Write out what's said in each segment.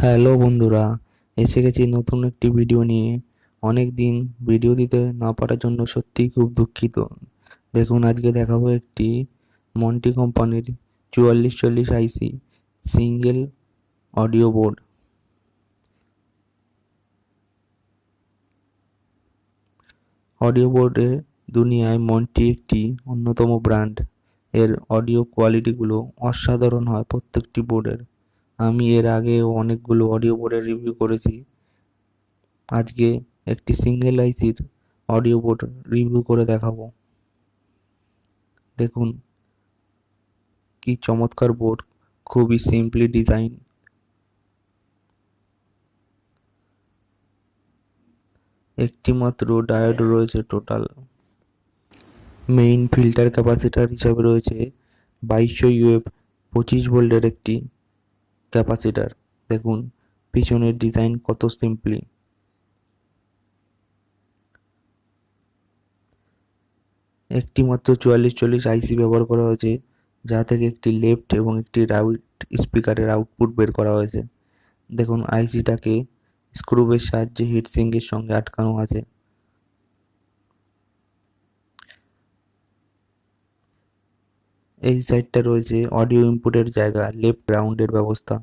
Hello বন্ধুরা, এসে গেছি নতুন একটি ভিডিও নিয়ে। অনেক দিন ভিডিও দিতে না পারার জন্য সত্যিই খুব দুঃখিত। দেখুন, আজকে দেখাবো একটি মন্টি কোম্পানির 4440 আইসি সিঙ্গেল অডিও বোর্ড। অডিও বোর্ডের দুনিয়ায় মন্টি একটি অন্যতম ব্র্যান্ড। এর অডিও কোয়ালিটিগুলো অসাধারণ হয় প্রত্যেকটি বোর্ডের। আমি এর আগেও অনেকগুলো অডিও বোর্ডের রিভিউ করেছি। আজকে একটি সিঙ্গেল আইসির অডিও বোর্ড রিভিউ করে দেখাবো। দেখুন কি চমৎকার বোর্ড, খুবই সিম্পলি ডিজাইন। একটি মাত্র ডায়োড রয়েছে টোটাল। মেইন ফিল্টার ক্যাপাসিটার হিসাবে রয়েছে 2200 ইউএফ 25 ভোল্টের একটি ক্যাপাসিটার। দেখুন পিছনের ডিজাইন কত সিম্পলি। একটি মাত্র 4440 আইসি ব্যবহার করা হয়েছে, যা থেকে একটি লেফট এবং একটি রাইট স্পিকারের আউটপুট বের করা হয়েছে। দেখুন আইসিটাকে স্ক্রুবের সাহায্যে হিটসিঙ্কের সঙ্গে আটকানো আছে। এই সাইডটা রয়েছে অডিও ইনপুটের জায়গা, লেফট গ্রাউন্ডের ব্যবস্থা,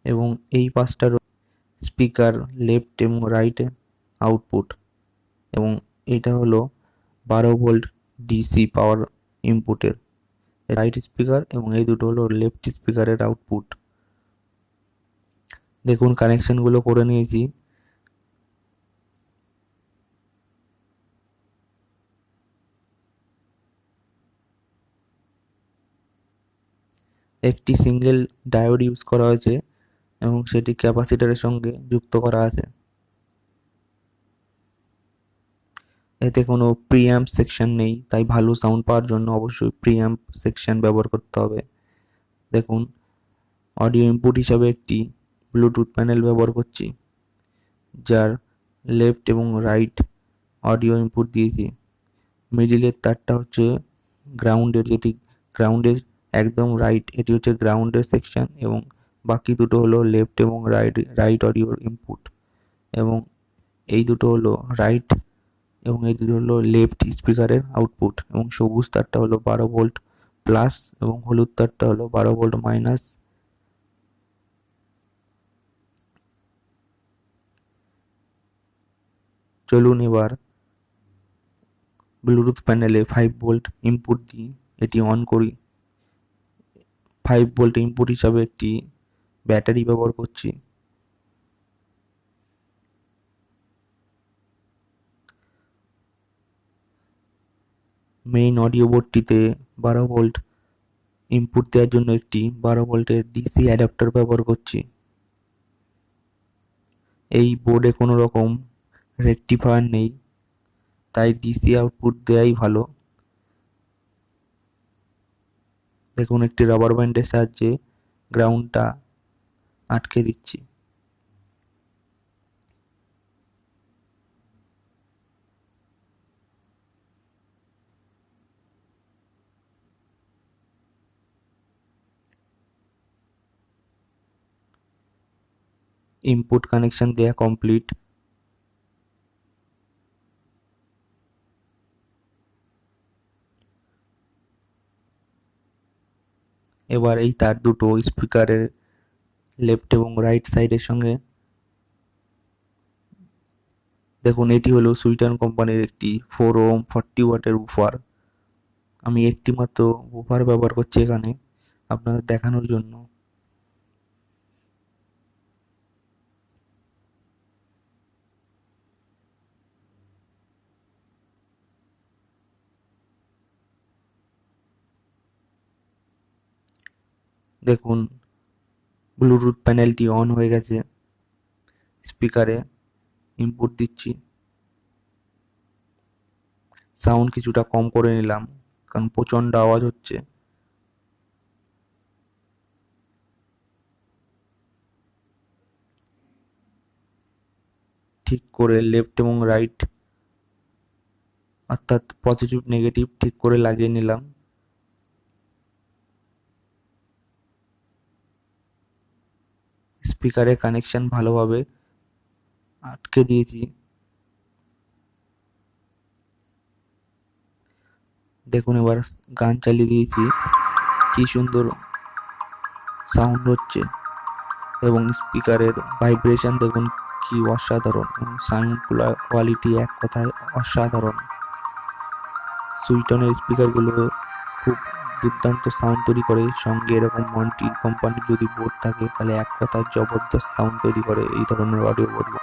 এবং এই পাশটা স্পিকার, লেফট এবং রাইট আউটপুট, এবং এটা হলো 12 ভোল্ট ডিসি পাওয়ার ইনপুটের রাইট স্পিকার, এবং এই দুটো হলো লেফট স্পিকারের আউটপুট। দেখুন কানেকশনগুলো করে নিয়েছি। একটি সিঙ্গেল ডায়োড ইউজ করা হয়েছে এবং সেটি ক্যাপাসিটরের সঙ্গে যুক্ত করা আছে। এতে কোনো প্রিঅ্যাম্প সেকশন নেই, তাই ভালো সাউন্ড পাওয়ার জন্য অবশ্যই প্রিঅ্যাম্প সেকশন ব্যবহার করতে হবে। দেখুন অডিও ইনপুট হিসাবে একটি ব্লুটুথ প্যানেল ব্যবহার করছি, যার লেফট এবং রাইট অডিও ইনপুট দিয়েছি। মিডিলের তারটা হচ্ছে গ্রাউন্ডের, যেটি গ্রাউন্ডের একদম রাইট, এটি হচ্ছে গ্রাউন্ডের সেকশন, এবং বাকি দুটো হলো লেফট এবং রাইট অডিও ইনপুট, এবং এই দুটো হলো রাইট এবং এই দুটো হলো লেফট স্পিকারের আউটপুট, এবং সবুজ তারটা হলো 12 ভোল্ট প্লাস এবং হলুদ তারটা হলো 12 ভোল্ট মাইনাস। চলুন এবার ব্লুটুথ প্যানেলে 5 ভোল্ট ইনপুট দিয়ে এটি অন করি। 5 ভোল্ট ইনপুট হিসাবে একটি ব্যাটারি ব্যবহার করছি। মেইন অডিও বোর্ডটিতে 12 ভোল্ট ইনপুট দেওয়ার জন্য একটি 12 ভোল্টের ডিসি অ্যাডাপ্টার ব্যবহার করছি। এই বোর্ডে কোনো রকম রেকটিফায়ার নেই, তাই ডিসি আউটপুট দেওয়াই ভালো। দেখুন একটি রাবার ব্যান্ডের সাহায্যে গ্রাউন্ডটা আটকে দিচ্ছি। ইনপুট কানেকশন দেয়া কমপ্লিট। এবার এই তার দুটো স্পিকারের লেফট এবং রাইট সাইডের সঙ্গে, দেখুন এটি হলো সুইটন কোম্পানির একটি 4 ওহম 40 ওয়াটের উফার। আমি একটি মাত্র উফার ব্যবহার করছি এখানে আপনাদের দেখানোর জন্য। দেখুন ব্লুটুথ প্যানেলটি অন হয়ে গেছে, স্পিকারে ইনপুট দিচ্ছি। সাউন্ড কিছুটা কম করে নিলাম কারণ প্রচণ্ড আওয়াজ হচ্ছে। ঠিক করে লেফট এবং রাইট, অর্থাৎ পজিটিভ নেগেটিভ ঠিক করে লাগিয়ে নিলাম। স্পিকারের কানেকশন ভালোভাবে আটকে দিয়েছি। দেখুন এবার গান চালিয়ে দিয়েছি, কি সুন্দর সাউন্ড হচ্ছে এবং স্পিকারের ভাইব্রেশন দেখুন কি অসাধারণ, সাউন্ড কোয়ালিটি এক কথায় অসাধারণ। সুইটনের স্পিকারগুলো খুব দুর্দান্ত সাউন্ড তৈরি করে, সঙ্গে এরকম মন্টি কোম্পানির যদি বোর্ড থাকে তাহলে এক কথায় জবরদস্ত সাউন্ড তৈরি করে এই ধরনের অডিও বোর্ডগুলো।